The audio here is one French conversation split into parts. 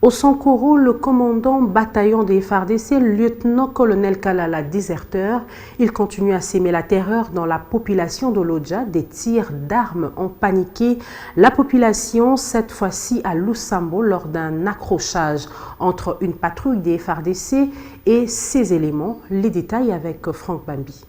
Au Sankoro, le commandant bataillon des FARDC, lieutenant-colonel Kalala, déserteur, il continue à s'aimer la terreur dans la population de Lodja. Des tirs d'armes ont paniqué la population, cette fois-ci à Lusambo, lors d'un accrochage entre une patrouille des FARDC et ses éléments. Les détails avec Franck Bambi.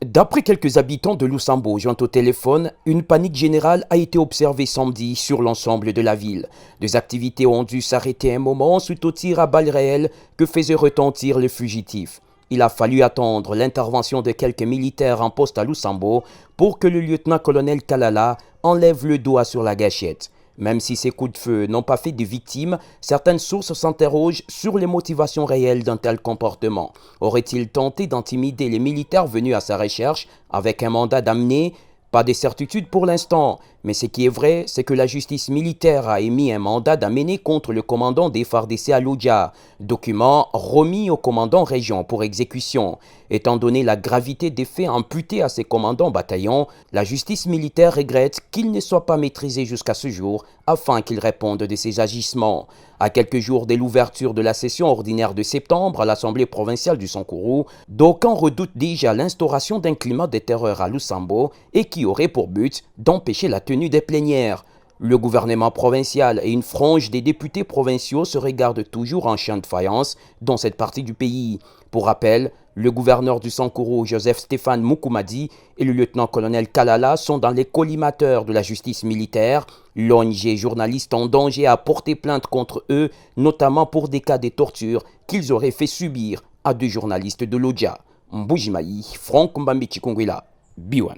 D'après quelques habitants de Lusambo joints au téléphone, une panique générale a été observée samedi sur l'ensemble de la ville. Des activités ont dû s'arrêter un moment suite aux tirs à balles réelles que faisaient retentir les fugitifs. Il a fallu attendre l'intervention de quelques militaires en poste à Lusambo pour que le lieutenant-colonel Kalala enlève le doigt sur la gâchette. Même si ces coups de feu n'ont pas fait de victimes, certaines sources s'interrogent sur les motivations réelles d'un tel comportement. Aurait-il tenté d'intimider les militaires venus à sa recherche avec un mandat d'amener? Pas de certitude pour l'instant, mais ce qui est vrai, c'est que la justice militaire a émis un mandat d'amener contre le commandant des FARDC à Lodja, document remis au commandant région pour exécution. Étant donné la gravité des faits imputés à ces commandants bataillons, la justice militaire regrette qu'il ne soit pas maîtrisé jusqu'à ce jour afin qu'il réponde de ses agissements. À quelques jours de l'ouverture de la session ordinaire de septembre à l'Assemblée provinciale du Sankoro, d'aucuns redoutent déjà l'instauration d'un climat de terreur à Lusambo et qui aurait pour but d'empêcher la tenue des plénières. Le gouvernement provincial et une frange des députés provinciaux se regardent toujours en chien de faïence dans cette partie du pays. Pour rappel, le gouverneur du Sankoro, Joseph Stéphane Moukoumadi, et le lieutenant-colonel Kalala sont dans les collimateurs de la justice militaire. L'ONG journaliste en danger a porté plainte contre eux, notamment pour des cas de torture qu'ils auraient fait subir à deux journalistes de Lodja. Mbujimaï, Franck Mbambi Chikongwila, B1.